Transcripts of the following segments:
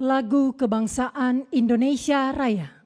Lagu Kebangsaan Indonesia Raya.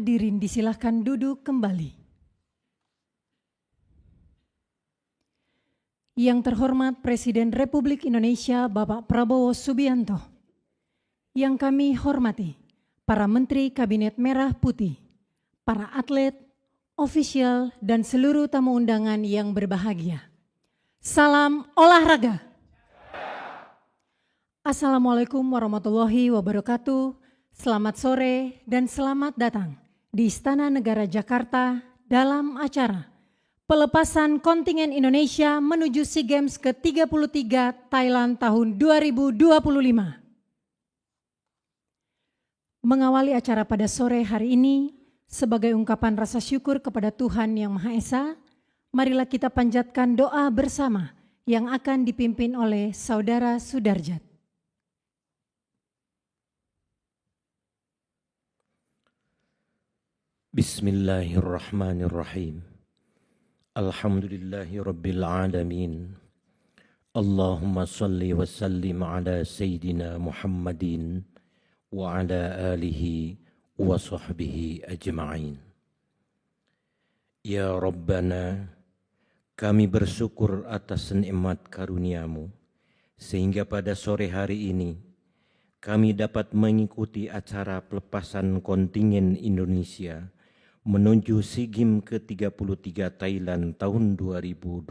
Hadirin disilahkan duduk kembali. Yang terhormat Presiden Republik Indonesia Bapak Prabowo Subianto. Yang kami hormati para Menteri Kabinet Merah Putih, para atlet, ofisial, dan seluruh tamu undangan yang berbahagia. Salam olahraga. Assalamualaikum warahmatullahi wabarakatuh. Selamat sore dan selamat datang di Istana Negara Jakarta dalam acara pelepasan kontingen Indonesia menuju SEA Games ke-33 Thailand tahun 2025. Mengawali acara pada sore hari ini, sebagai ungkapan rasa syukur kepada Tuhan Yang Maha Esa, marilah kita panjatkan doa bersama yang akan dipimpin oleh Saudara Sudarjat. Bismillahirrahmanirrahim. Alhamdulillahi Rabbil Alamin. Allahumma salli wa sallim ala Sayyidina Muhammadin wa ala alihi wa sahbihi ajma'in. Ya Rabbana, kami bersyukur atas nikmat karunia-Mu, sehingga pada sore hari ini kami dapat mengikuti acara pelepasan kontingen Indonesia menuju SEA Games ke-33 Thailand tahun 2025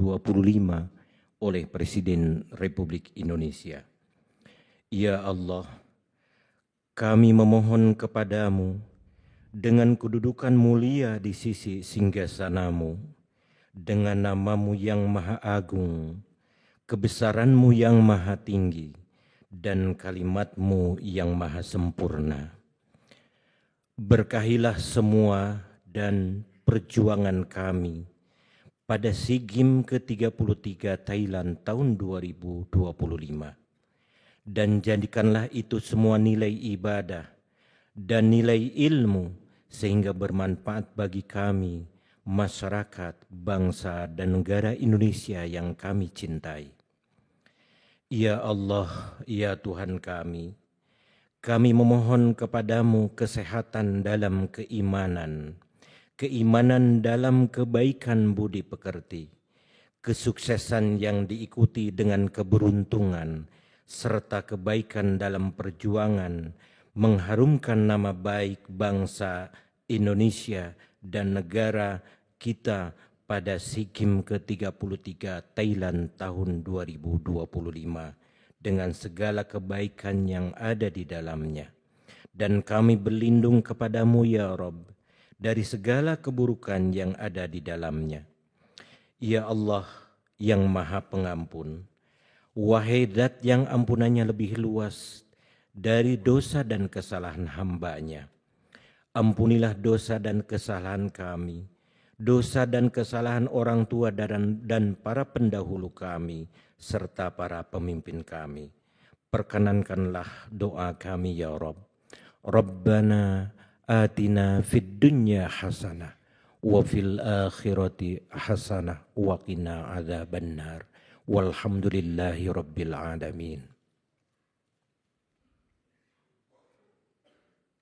oleh Presiden Republik Indonesia. Ya Allah, kami memohon kepadamu dengan kedudukan mulia di sisi singgasana-Mu, dengan nama-Mu yang maha agung, kebesaran-Mu yang maha tinggi, dan kalimat-Mu yang maha sempurna. Berkahilah semua dan perjuangan kami pada SEA Games ke-33 Thailand tahun 2025. Dan jadikanlah itu semua nilai ibadah dan nilai ilmu sehingga bermanfaat bagi kami, masyarakat, bangsa, dan negara Indonesia yang kami cintai. Ya Allah, ya Tuhan kami memohon kepadamu kesehatan dalam keimanan, keimanan dalam kebaikan budi pekerti, kesuksesan yang diikuti dengan keberuntungan, serta kebaikan dalam perjuangan mengharumkan nama baik bangsa Indonesia dan negara kita pada SEA Games ke-33 Thailand tahun 2025 dengan segala kebaikan yang ada di dalamnya. Dan kami berlindung kepadamu ya Rabb dari segala keburukan yang ada di dalamnya. Ya Allah yang Maha Pengampun, wahai Zat yang ampunannya lebih luas dari dosa dan kesalahan hamba-Nya. Ampunilah dosa dan kesalahan kami, dosa dan kesalahan orang tua dan para pendahulu kami, serta para pemimpin kami. Perkenankanlah doa kami ya Rabb. Rabbana atina fid dunya hasanah wa fil akhirati hasanah wa qina adzabannar. Walhamdulillahi rabbil alamin.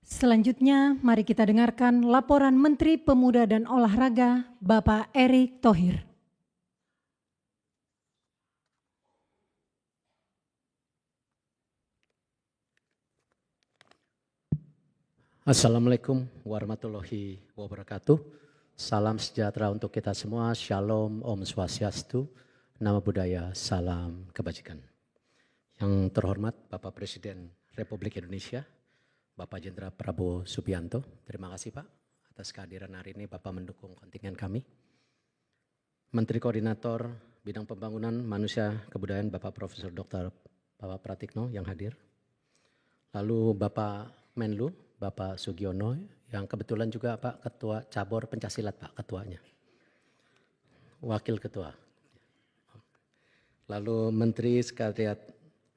Selanjutnya, mari kita dengarkan laporan Menteri Pemuda dan Olahraga, Bapak Erick Thohir. Assalamualaikum warahmatullahi wabarakatuh. Salam sejahtera untuk kita semua. Shalom, Om Swastiastu, Namo Buddhaya, salam kebajikan. Yang terhormat Bapak Presiden Republik Indonesia, Bapak Jenderal Prabowo Subianto. Terima kasih Pak atas kehadiran hari ini. Bapak mendukung kontingen kami. Menteri Koordinator Bidang Pembangunan Manusia Kebudayaan Bapak Profesor Dr. Bapak Pratikno yang hadir. Lalu Bapak Menlu, Bapak Sugiono, yang kebetulan juga Pak Ketua Cabur Pencaksilat Pak Ketuanya. Wakil Ketua. Lalu Menteri Sekretariat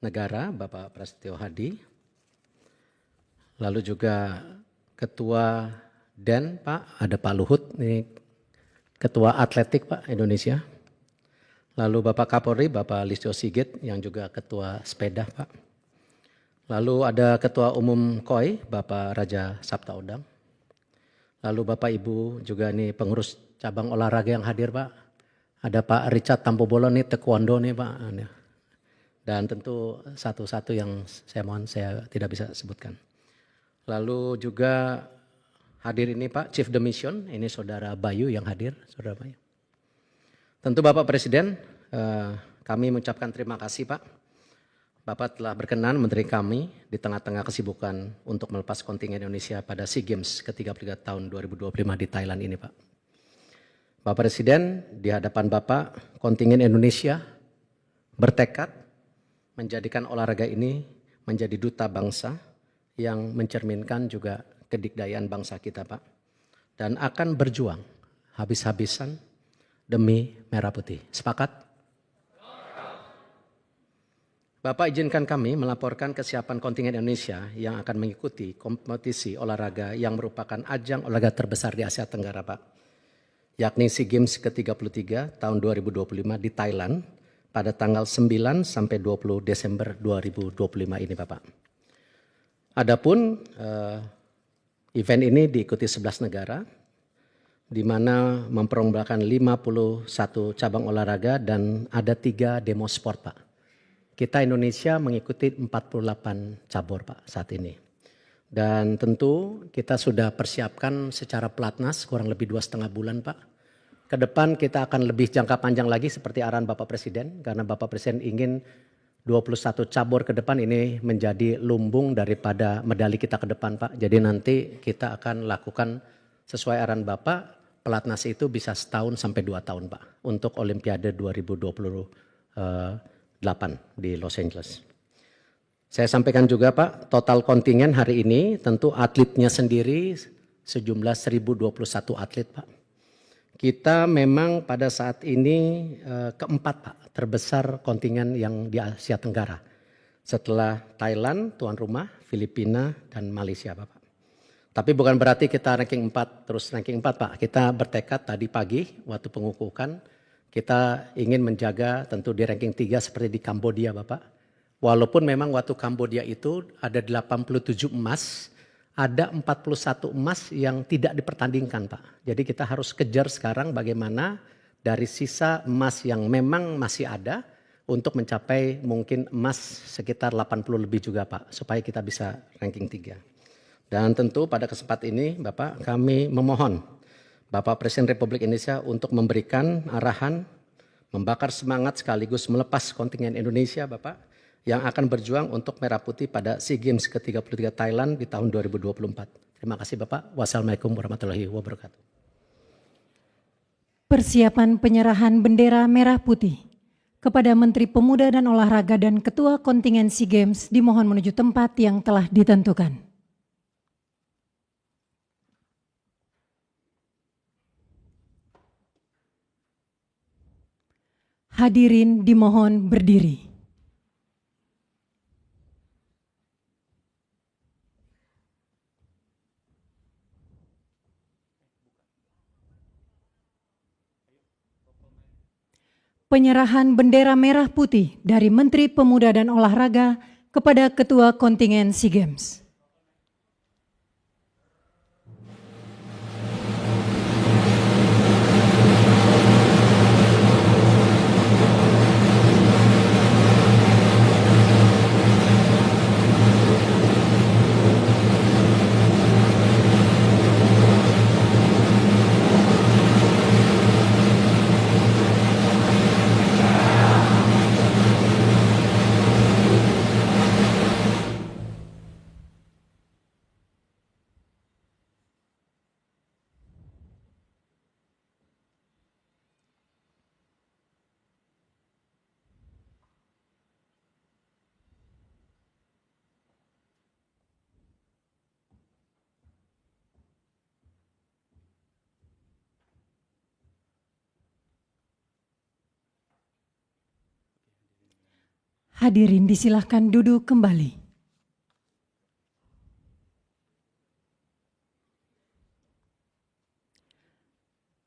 Negara Bapak Prasetyo Hadi. Lalu juga Ketua DEN Pak, ada Pak Luhut, ini Ketua Atletik Pak Indonesia. Lalu Bapak Kapolri, Bapak Listio Sigit yang juga Ketua Sepeda Pak. Lalu ada Ketua Umum KOI, Bapak Raja Sabta Odang. Lalu Bapak Ibu juga ini pengurus cabang olahraga yang hadir Pak. Ada Pak Richard Tampobolo nih taekwondo nih Pak. Dan tentu satu-satu yang saya mohon saya tidak bisa sebutkan. Lalu juga hadir ini Pak Chief the Mission, ini Saudara Bayu yang hadir, Saudara Bayu. Tentu Bapak Presiden, kami mengucapkan terima kasih Pak. Bapak telah berkenan menteri kami di tengah-tengah kesibukan untuk melepas kontingen Indonesia pada SEA Games ke-33 tahun 2025 di Thailand ini Pak. Bapak Presiden, di hadapan Bapak, kontingen Indonesia bertekad menjadikan olahraga ini menjadi duta bangsa yang mencerminkan juga kedikdayaan bangsa kita Pak. Dan akan berjuang habis-habisan demi merah putih. Sepakat? Bapak izinkan kami melaporkan kesiapan kontingen Indonesia yang akan mengikuti kompetisi olahraga yang merupakan ajang olahraga terbesar di Asia Tenggara Pak. Yakni SEA Games ke-33 tahun 2025 di Thailand pada tanggal 9 sampai 20 Desember 2025 ini Bapak. Adapun event ini diikuti 11 negara di mana memperombakan 51 cabang olahraga dan ada 3 demo sport Pak. Kita Indonesia mengikuti 48 cabur Pak saat ini. Dan tentu kita sudah persiapkan secara pelatnas kurang lebih 2,5 bulan Pak. Ke depan kita akan lebih jangka panjang lagi seperti arahan Bapak Presiden. Karena Bapak Presiden ingin 21 cabur ke depan ini menjadi lumbung daripada medali kita ke depan Pak. Jadi nanti kita akan lakukan sesuai arahan Bapak. Pelatnas itu bisa 1 sampai 2 tahun Pak. Untuk Olimpiade 2028 di Los Angeles. Saya sampaikan juga Pak, total kontingen hari ini tentu atletnya sendiri sejumlah 1021 atlet Pak. Kita memang pada saat ini keempat Pak, terbesar kontingen yang di Asia Tenggara. Setelah Thailand, tuan rumah, Filipina, dan Malaysia Bapak. Tapi bukan berarti kita ranking 4 terus ranking 4 Pak. Kita bertekad tadi pagi waktu pengukuhan. Kita ingin menjaga tentu di ranking 3 seperti di Kambodia Bapak. Walaupun memang waktu Kambodia itu ada 87 emas, ada 41 emas yang tidak dipertandingkan Pak. Jadi kita harus kejar sekarang bagaimana dari sisa emas yang memang masih ada untuk mencapai mungkin emas sekitar 80 lebih juga Pak. Supaya kita bisa ranking 3. Dan tentu pada kesempatan ini Bapak kami memohon Bapak Presiden Republik Indonesia untuk memberikan arahan, membakar semangat sekaligus melepas kontingen Indonesia Bapak yang akan berjuang untuk merah putih pada SEA Games ke-33 Thailand di tahun 2024. Terima kasih Bapak. Wassalamualaikum warahmatullahi wabarakatuh. Persiapan penyerahan bendera merah putih Kepada Menteri Pemuda dan Olahraga dan Ketua Kontingen SEA Games dimohon menuju tempat yang telah ditentukan. Hadirin dimohon berdiri. Penyerahan bendera merah putih dari Menteri Pemuda dan Olahraga kepada Ketua Kontingen SEA Games. Hadirin disilahkan duduk kembali.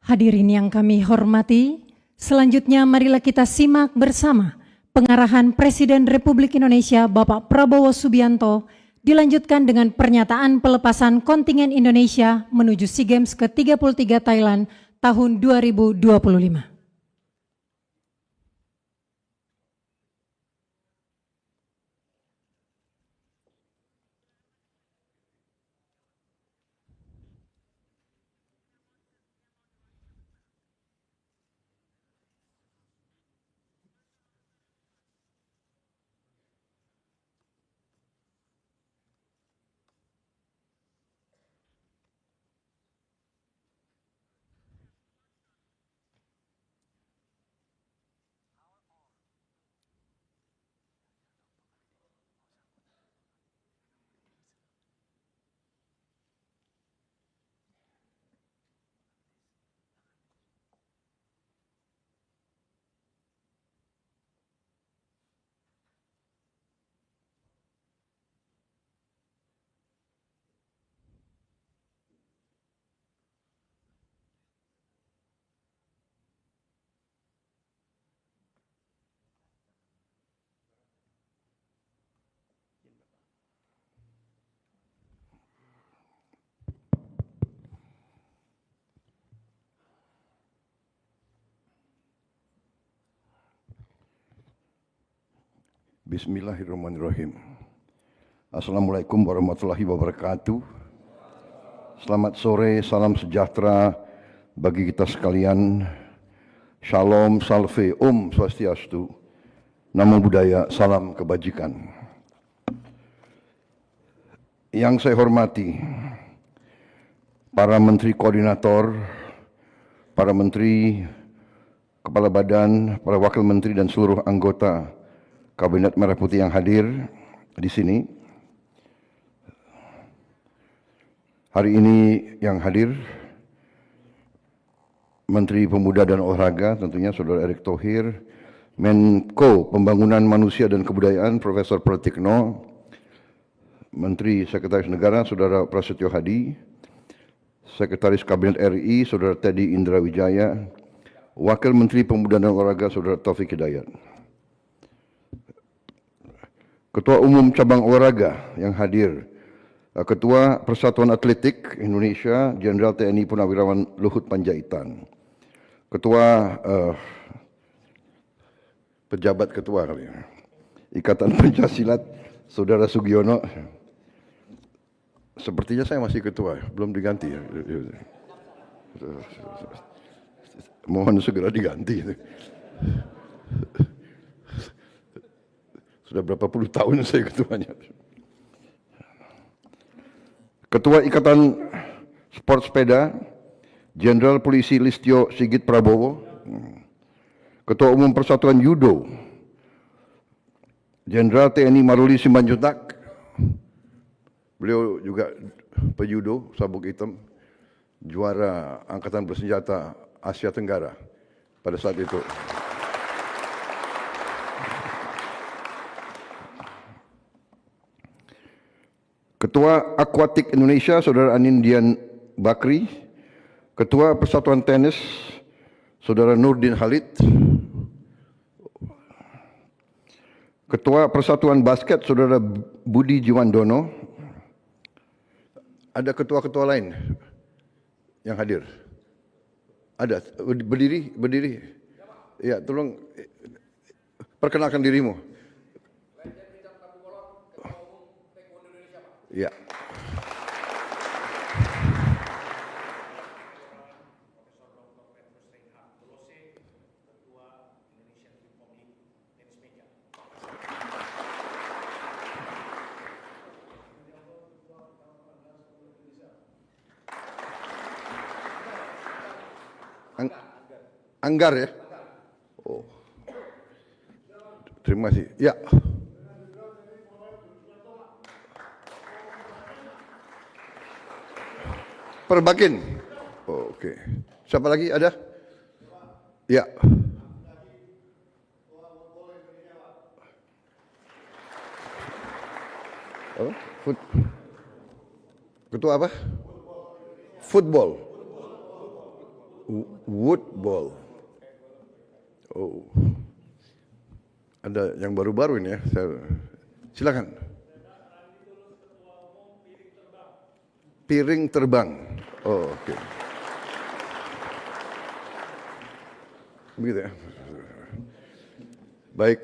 Hadirin yang kami hormati, selanjutnya marilah kita simak bersama pengarahan Presiden Republik Indonesia Bapak Prabowo Subianto dilanjutkan dengan pernyataan pelepasan kontingen Indonesia menuju SEA Games ke-33 Thailand tahun 2025. Bismillahirrahmanirrahim. Assalamualaikum warahmatullahi wabarakatuh. Selamat sore, salam sejahtera bagi kita sekalian. Shalom, salve, Om Swastiastu. Namo Buddhaya, salam kebajikan. Yang saya hormati, para menteri koordinator, para menteri, kepala badan, para wakil menteri dan seluruh anggota Kabinet Merah Putih yang hadir di sini. Hari ini yang hadir Menteri Pemuda dan Olahraga tentunya Saudara Erick Thohir, Menko Pembangunan Manusia dan Kebudayaan Profesor Pratikno, Menteri Sekretaris Negara Saudara Prasetyo Hadi, Sekretaris Kabinet RI Saudara Teddy Indra Wijaya, Wakil Menteri Pemuda dan Olahraga Saudara Taufik Hidayat. Ketua Umum Cabang Olahraga yang hadir, Ketua Persatuan Atletik Indonesia Jenderal TNI Purnawirawan Luhut Panjaitan, Ketua pejabat ketua kali ya, Ikatan Pencaksilat Saudara Sugiono. Sepertinya saya masih ketua, belum diganti ya. Mohon segera diganti. Sudah berapa puluh tahun saya ketuanya. Ketua Ikatan Sport Sepeda, Jenderal Polisi Listio Sigit Prabowo. Ketua Umum Persatuan Judo, Jenderal TNI Maruli Simanjuntak, beliau juga pejudo sabuk hitam, juara Angkatan Bersenjata Asia Tenggara pada saat itu. Ketua Aquatik Indonesia, Saudara Anindian Bakri. Ketua Persatuan Tenis, Saudara Nurdin Halid. Ketua Persatuan Basket, Saudara Budi Jiwandono. Ada ketua-ketua lain yang hadir? Ada? Berdiri? Ya, tolong perkenalkan dirimu. Ya. Anggar ya? Oh. Terima kasih. Ya. Perbakin. Oh, oke. Siapa lagi ada? Ya. Oh, Ketua apa? Football. Woodball. Oh. Ada yang baru-baru ini ya. Silakan. Piring terbang. Oh, oke. Begitu ya. Baik,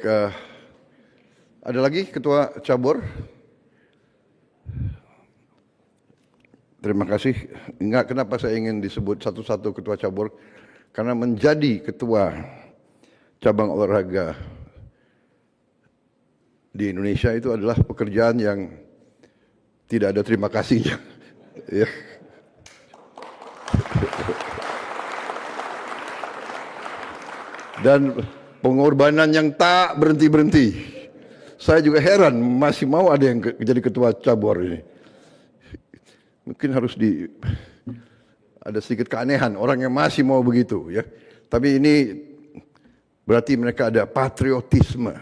ada lagi ketua cabur? Terima kasih. Enggak, kenapa saya ingin disebut satu-satu ketua cabur? Karena menjadi ketua cabang olahraga di Indonesia itu adalah pekerjaan yang tidak ada terima kasihnya. Ya. Dan pengorbanan yang tak berhenti-berhenti. Saya juga heran masih mau ada yang jadi ketua cabur ini. Mungkin harus ada sedikit keanehan orang yang masih mau begitu ya. Tapi ini berarti mereka ada patriotisme,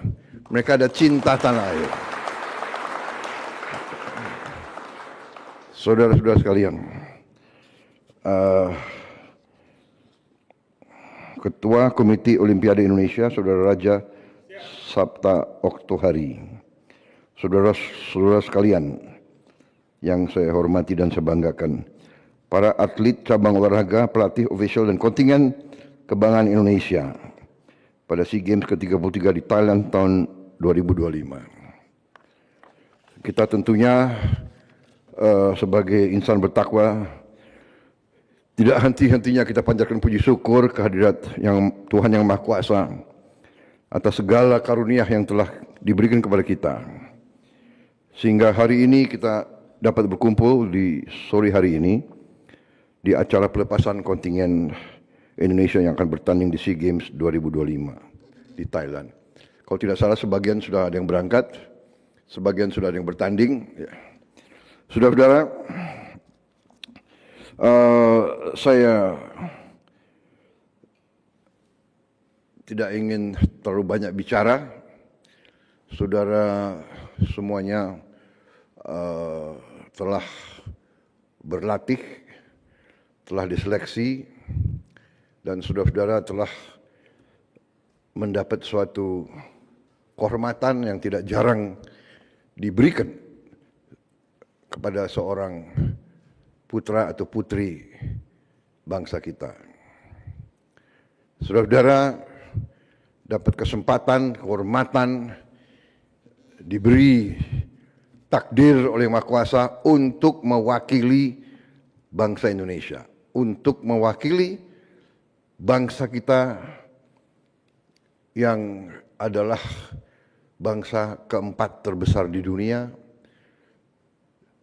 mereka ada cinta tanah air. Saudara-saudara sekalian, Ketua Komite Olimpiade Indonesia, Saudara Raja Sabta Oktohari, saudara-saudara sekalian yang saya hormati dan saya banggakan, para atlet cabang olahraga, pelatih, ofisial dan kontingen kebanggaan Indonesia pada SEA Games ke-33 di Thailand tahun 2025. Kita tentunya sebagai insan bertakwa tidak henti-hentinya kita panjatkan puji syukur kehadirat yang Tuhan Yang Maha Kuasa atas segala karunia yang telah diberikan kepada kita. Sehingga hari ini kita dapat berkumpul di sore hari ini di acara pelepasan kontingen Indonesia yang akan bertanding di SEA Games 2025 di Thailand. Kalau tidak salah sebagian sudah ada yang berangkat, sebagian sudah ada yang bertanding. Ya. Saudara-saudara, saya tidak ingin terlalu banyak bicara. Saudara semuanya telah berlatih, telah diseleksi, dan saudara-saudara telah mendapat suatu kehormatan yang tidak jarang diberikan kepada seorang putra atau putri bangsa kita. Saudara-saudara dapat kesempatan, kehormatan, diberi takdir oleh Maha Kuasa untuk mewakili bangsa Indonesia, untuk mewakili bangsa kita yang adalah bangsa keempat terbesar di dunia,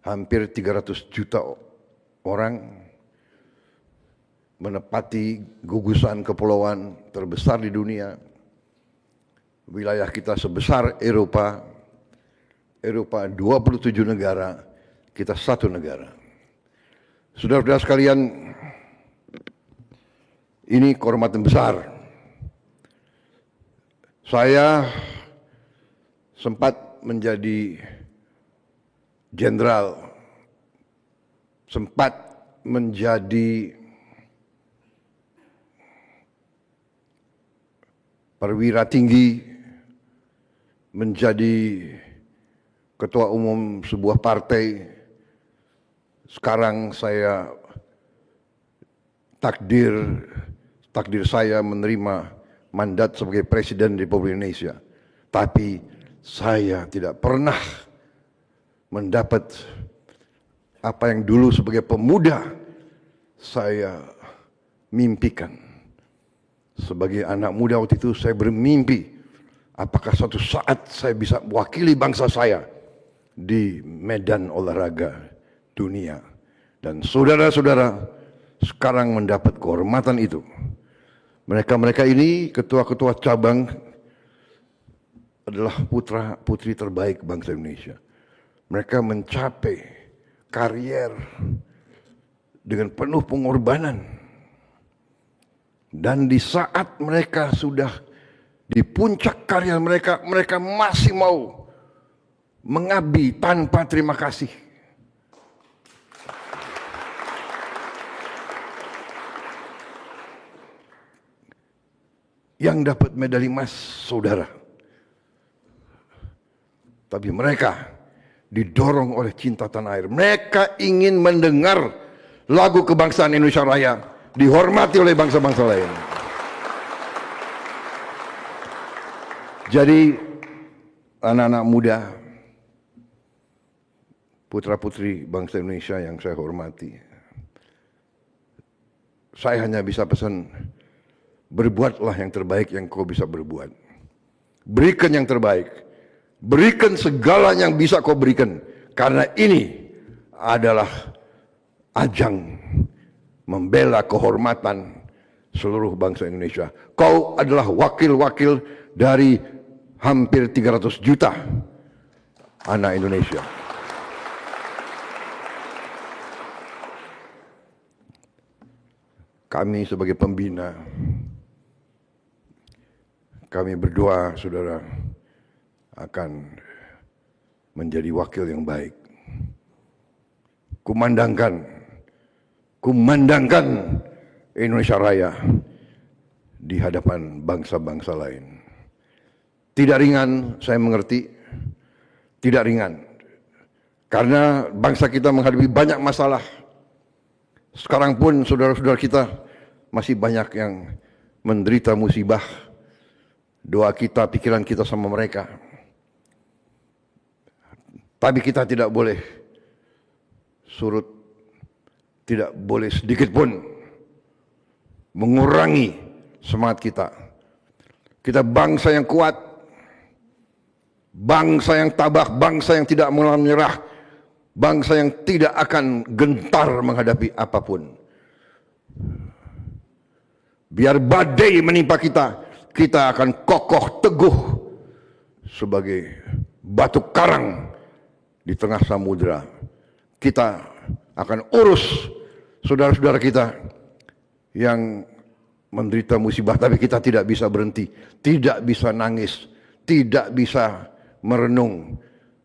hampir 300 juta orang, menepati gugusan kepulauan terbesar di dunia. Wilayah kita sebesar Eropa 27 negara, kita 1 negara. Saudara-saudara sekalian, ini kehormatan besar. Saya sempat menjadi jenderal, sempat menjadi perwira tinggi, menjadi ketua umum sebuah partai. Sekarang saya takdir saya menerima mandat sebagai Presiden Republik Indonesia. Tapi saya tidak pernah mendapat apa yang dulu sebagai pemuda saya mimpikan. Sebagai anak muda waktu itu saya bermimpi, apakah suatu saat saya bisa mewakili bangsa saya di medan olahraga dunia. Dan saudara-saudara sekarang mendapat kehormatan itu. Mereka-mereka ini, ketua-ketua cabang, adalah putra-putri terbaik bangsa Indonesia. Mereka mencapai karier dengan penuh pengorbanan. Dan di saat mereka sudah di puncak karier mereka, mereka masih mau mengabdi tanpa terima kasih. Yang dapat medali emas saudara. Tapi mereka didorong oleh cinta tanah air. Mereka ingin mendengar lagu kebangsaan Indonesia Raya dihormati oleh bangsa-bangsa lain. Jadi anak-anak muda, putra-putri bangsa Indonesia yang saya hormati, saya hanya bisa pesan, berbuatlah yang terbaik yang kau bisa berbuat. Berikan yang terbaik. Berikan segala yang bisa kau berikan. Karena ini adalah ajang membela kehormatan seluruh bangsa Indonesia. Kau adalah wakil-wakil dari hampir 300 juta anak Indonesia. Kami sebagai pembina, kami berdoa saudara akan menjadi wakil yang baik. Kumandangkan Indonesia Raya di hadapan bangsa-bangsa lain. Tidak ringan, saya mengerti. Tidak ringan. Karena bangsa kita menghadapi banyak masalah. Sekarang pun saudara-saudara kita masih banyak yang menderita musibah. Doa kita, pikiran kita sama mereka. Tapi kita tidak boleh surut, tidak boleh sedikit pun mengurangi semangat kita. Kita bangsa yang kuat, bangsa yang tabah, bangsa yang tidak menyerah, bangsa yang tidak akan gentar menghadapi apapun. Biar badai menimpa kita, kita akan kokoh teguh sebagai batu karang di tengah samudera. Kita akan urus saudara-saudara kita yang menderita musibah, tapi kita tidak bisa berhenti, tidak bisa nangis, tidak bisa merenung.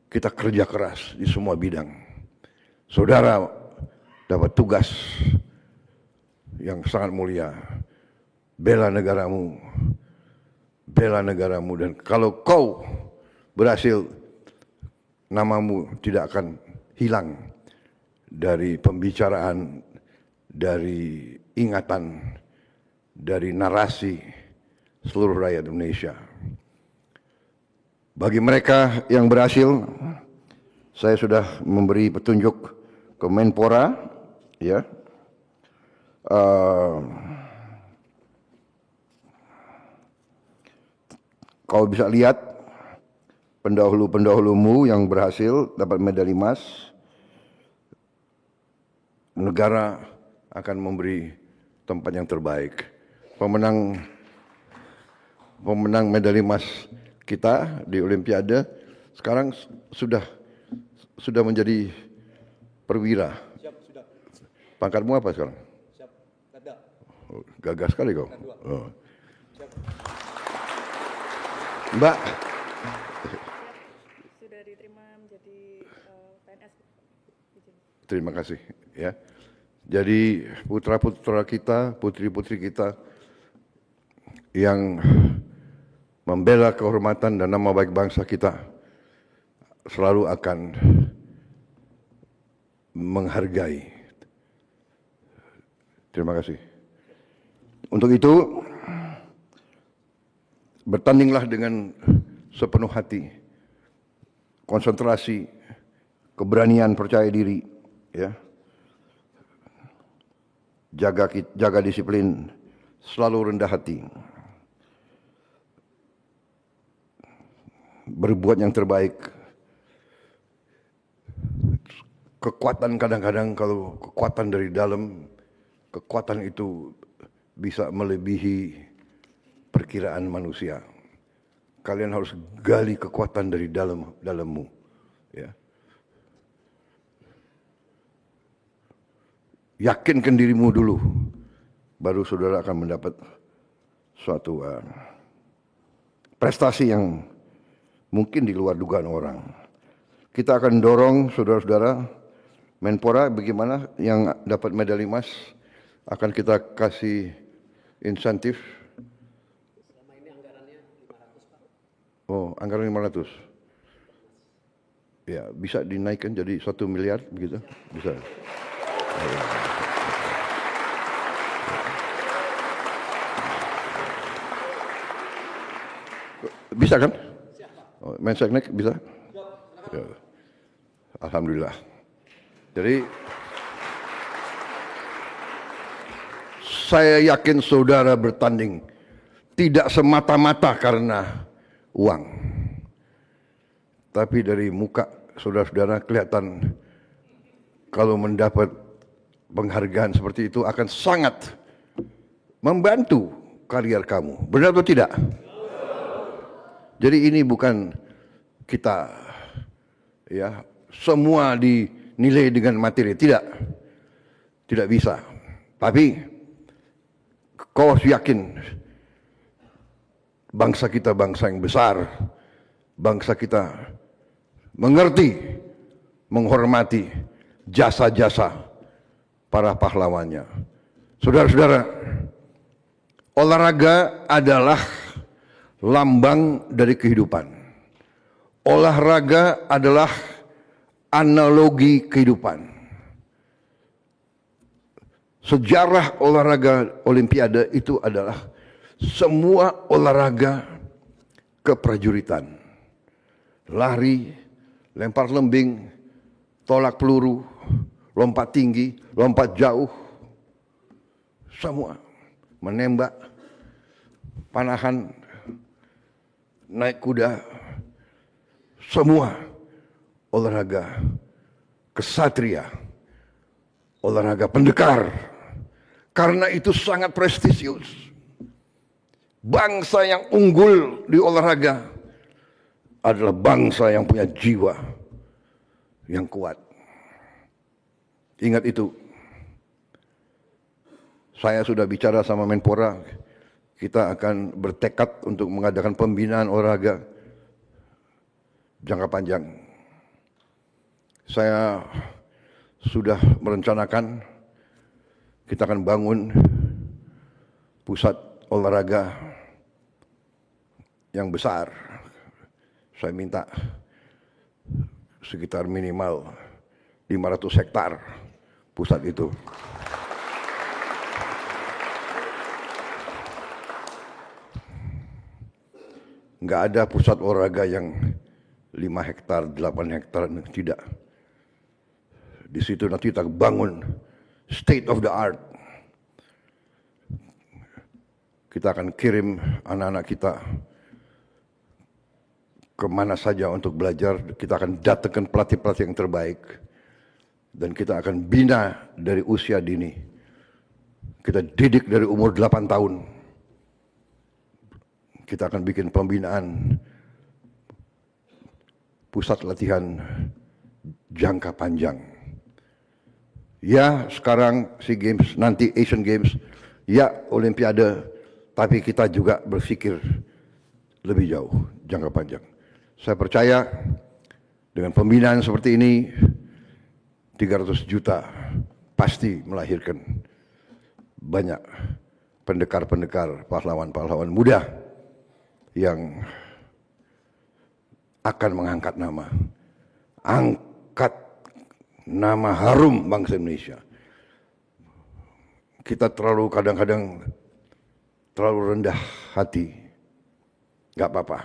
Kita kerja keras di semua bidang. Saudara dapat tugas yang sangat mulia, bela negaramu, dan kalau kau berhasil, namamu tidak akan hilang dari pembicaraan, dari ingatan, dari narasi seluruh rakyat Indonesia. Bagi mereka yang berhasil, saya sudah memberi petunjuk ke Menpora, ya. Kau bisa lihat pendahulu-pendahulumu yang berhasil dapat medali emas. Negara akan memberi tempat yang terbaik. Pemenang medali emas kita di Olimpiade sekarang sudah menjadi perwira. Pangkatmu apa sekarang? Oh, gagah sekali kau. Oh. Mbak, Sudah diterima menjadi PNS. terima kasih ya. Jadi putra-putra kita, putri-putri kita yang membela kehormatan dan nama baik bangsa kita selalu akan menghargai. Terima kasih. Untuk itu, bertandinglah dengan sepenuh hati, konsentrasi, keberanian, percaya diri, ya. Jaga disiplin, selalu rendah hati. Berbuat yang terbaik. Kekuatan kadang-kadang kalau kekuatan dari dalam, kekuatan itu bisa melebihi perkiraan manusia. Kalian harus gali kekuatan dari dalammu, ya. Yakinkan dirimu dulu, baru saudara akan mendapat suatu prestasi yang mungkin di luar dugaan orang. Kita akan dorong saudara-saudara, Menpora bagaimana yang dapat medali emas, akan kita kasih insentif. Selama ini anggarannya 500, Pak. Oh, anggaran 500. Ya, bisa dinaikkan jadi 1 miliar begitu? Bisa. Bisa kan? Oh, Menseknek bisa? Ya. Alhamdulillah. Jadi saya yakin saudara bertanding tidak semata-mata karena uang. Tapi dari muka saudara-saudara kelihatan kalau mendapat penghargaan seperti itu akan sangat membantu karier kamu. Benar atau tidak? Jadi ini bukan kita ya semua dinilai dengan materi, tidak bisa. Tapi kau harus yakin bangsa kita bangsa yang besar, bangsa kita mengerti, menghormati jasa-jasa para pahlawannya. Saudara-saudara, olahraga adalah lambang dari kehidupan. Olahraga adalah analogi kehidupan. Sejarah olahraga Olimpiade itu adalah semua olahraga keprajuritan. Lari, lempar lembing, tolak peluru, lompat tinggi, lompat jauh, semua menembak, panahan, naik kuda, semua olahraga kesatria, olahraga pendekar. Karena itu sangat prestisius. Bangsa yang unggul di olahraga adalah bangsa yang punya jiwa yang kuat. Ingat itu. Saya sudah bicara sama Menpora, kita akan bertekad untuk mengadakan pembinaan olahraga jangka panjang. Saya sudah merencanakan kita akan bangun pusat olahraga yang besar. Saya minta sekitar minimal 500 hektar pusat itu. Enggak ada pusat olahraga yang 5 hektar, 8 hektar, tidak. Di situ nanti kita bangun state of the art. Kita akan kirim anak-anak kita kemana saja untuk belajar. Kita akan datangkan pelatih-pelatih yang terbaik. Dan kita akan bina dari usia dini. kita didik dari umur 8 tahun. Kita akan bikin pembinaan pusat latihan jangka panjang. Ya sekarang SEA Games, nanti Asian Games, ya Olimpiade, tapi kita juga berpikir lebih jauh, jangka panjang. Saya percaya dengan pembinaan seperti ini, 300 juta pasti melahirkan banyak pendekar-pendekar, pahlawan-pahlawan muda yang akan mengangkat nama. Angkat nama harum bangsa Indonesia. Kita kadang-kadang terlalu rendah hati. Gak apa-apa.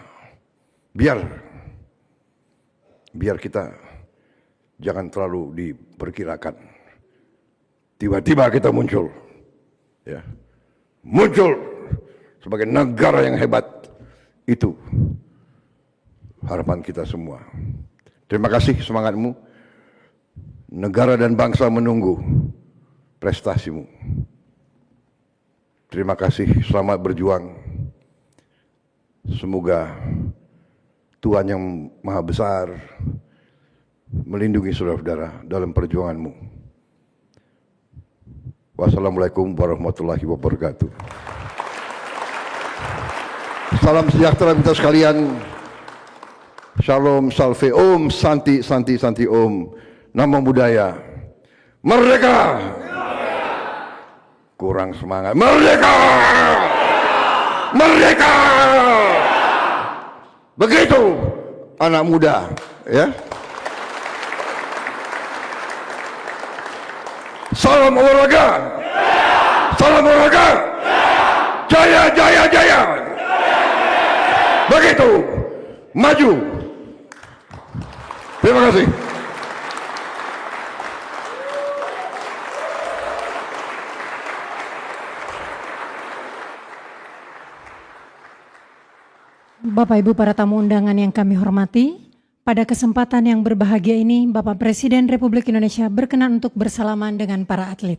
Biar kita jangan terlalu diperkirakan. Tiba-tiba kita muncul. Ya. Muncul sebagai negara yang hebat. Itu harapan kita semua. Terima kasih semangatmu. Negara dan bangsa menunggu prestasimu. Terima kasih, selamat berjuang. Semoga Tuhan yang Maha Besar melindungi saudara-saudara dalam perjuanganmu. Wassalamualaikum warahmatullahi wabarakatuh. Salam sejahtera kita sekalian. Shalom, salve, om, santi, santi, santi, om. Nama budaya. Merdeka! Kurang semangat. Merdeka! Merdeka! Begitu anak muda, ya. Salam olahraga. Salam olahraga. Jaya, jaya, jaya. Begitu. Maju. Terima kasih. Bapak Ibu para tamu undangan yang kami hormati, pada kesempatan yang berbahagia ini Bapak Presiden Republik Indonesia berkenan untuk bersalaman dengan para atlet.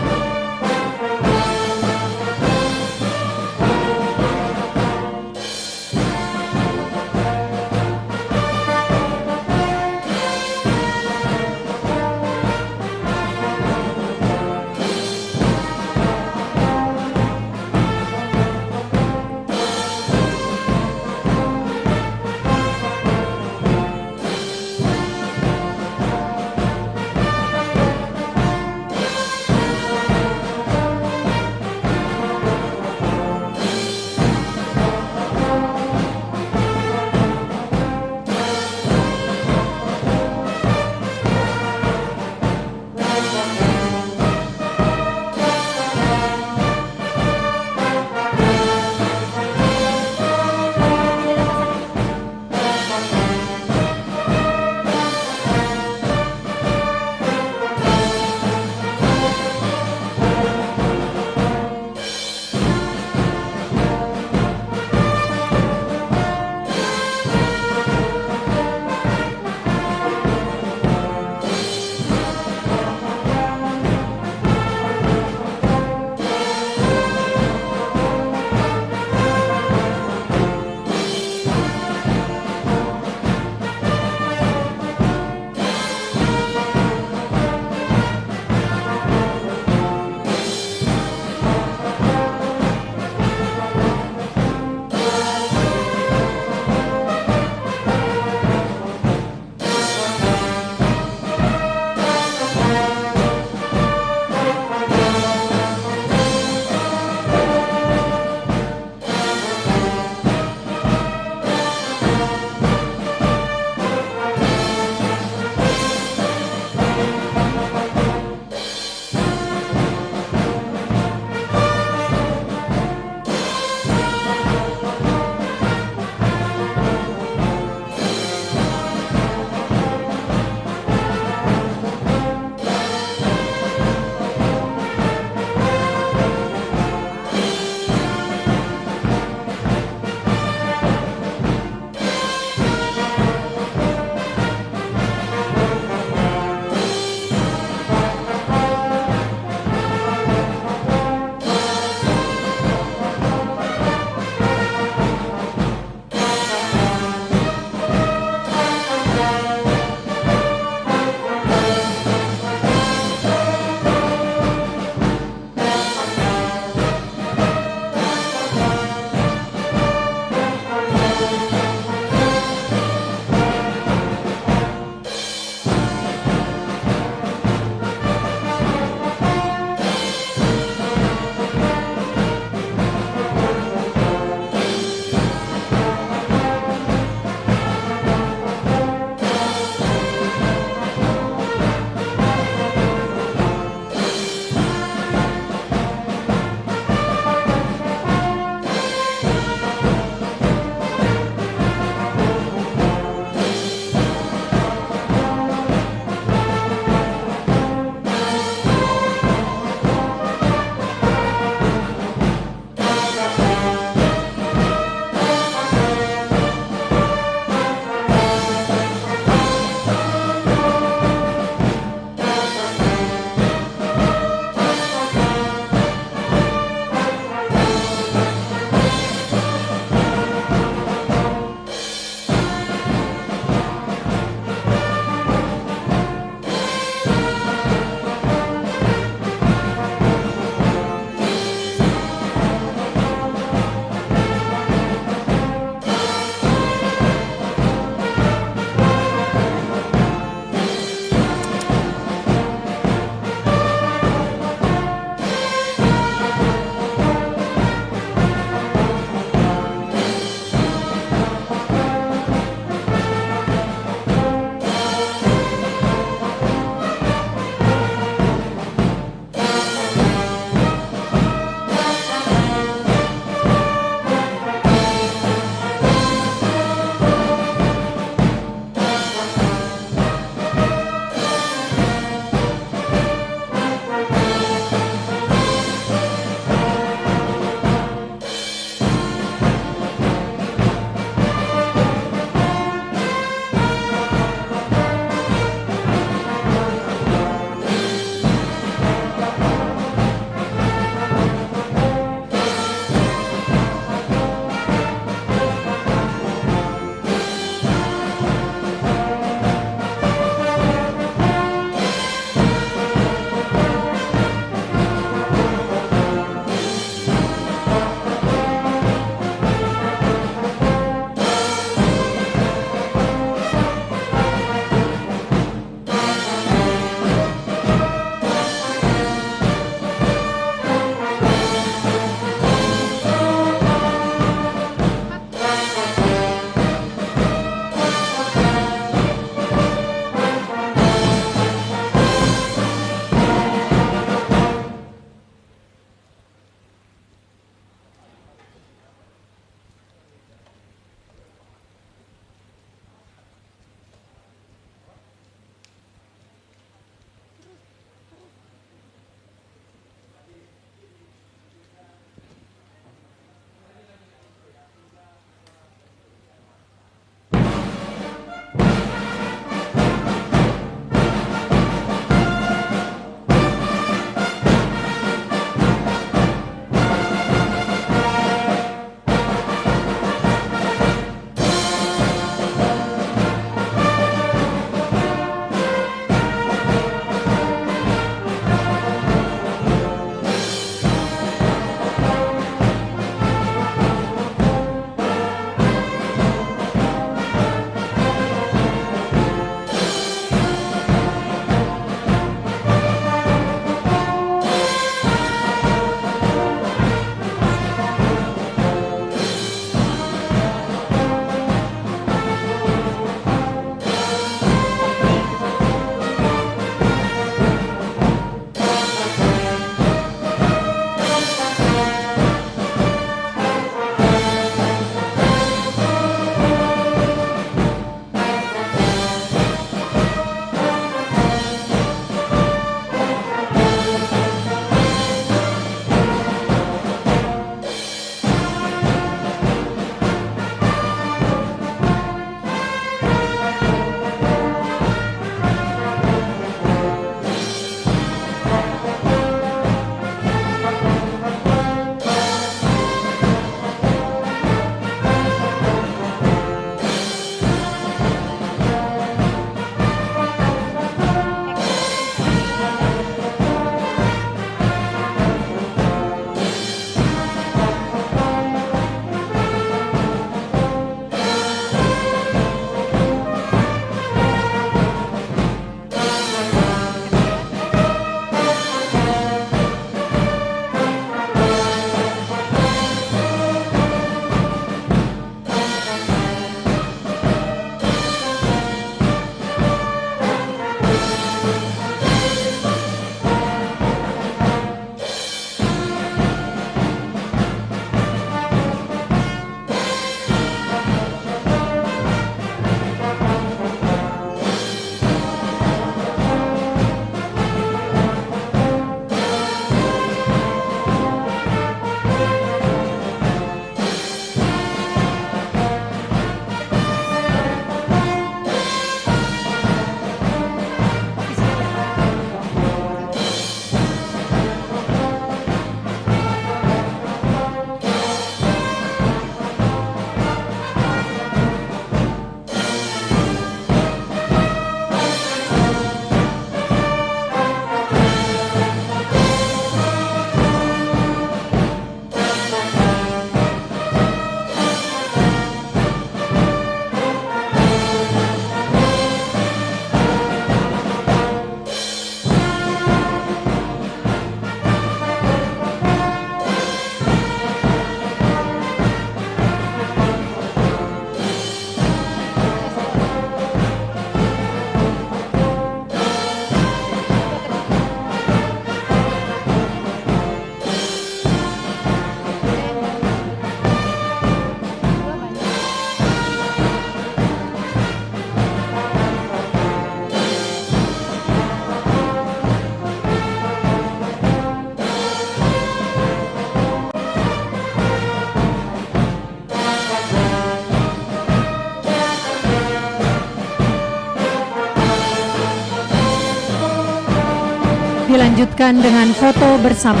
dilanjutkan dengan foto bersama.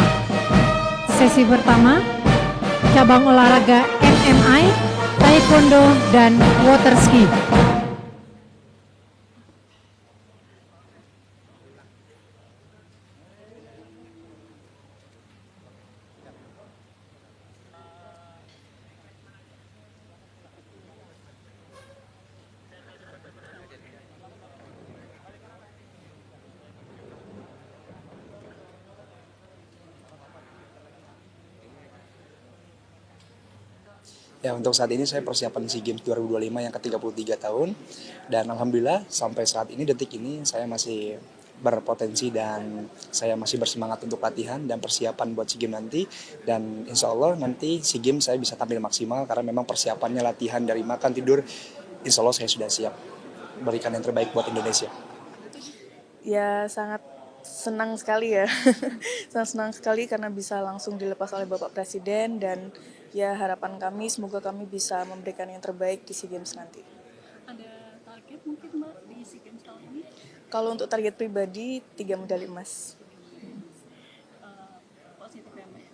Sesi pertama, cabang olahraga MMI, Taekwondo, dan Water Ski. Ya, untuk saat ini saya persiapan SEA Games 2025 yang ke-33 tahun. Dan alhamdulillah sampai saat ini, detik ini, saya masih berpotensi dan saya masih bersemangat untuk latihan dan persiapan buat SEA Games nanti. Dan insya Allah nanti SEA Games saya bisa tampil maksimal karena memang persiapannya latihan dari makan, tidur. Insya Allah saya sudah siap berikan yang terbaik buat Indonesia. Ya sangat senang sekali ya, sangat senang sekali karena bisa langsung dilepas oleh Bapak Presiden dan ya harapan kami semoga kami bisa memberikan yang terbaik di SEA Games nanti. Ada target mungkin Mbak di SEA Games tahun ini? Kalau untuk target pribadi 3 medali emas. Positif ya Mbak?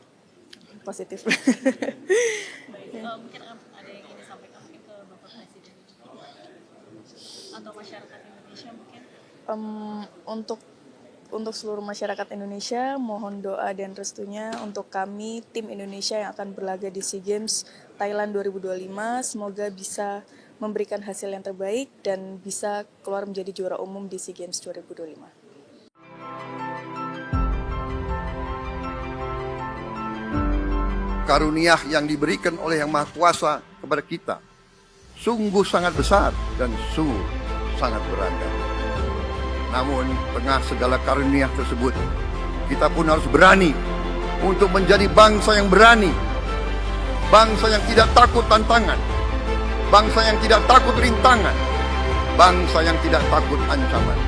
Positif. Baik, mungkin ada yang ingin disampaikan mungkin ke Bapak Presiden atau masyarakat Indonesia mungkin? Untuk seluruh masyarakat Indonesia, mohon doa dan restunya untuk kami, tim Indonesia yang akan berlaga di SEA Games Thailand 2025. Semoga bisa memberikan hasil yang terbaik dan bisa keluar menjadi juara umum di SEA Games 2025. Karunia yang diberikan oleh Yang Maha Kuasa kepada kita sungguh sangat besar dan sungguh sangat beragam. Namun, tengah segala karunia tersebut, kita pun harus berani untuk menjadi bangsa yang berani, bangsa yang tidak takut tantangan, bangsa yang tidak takut rintangan, bangsa yang tidak takut ancaman.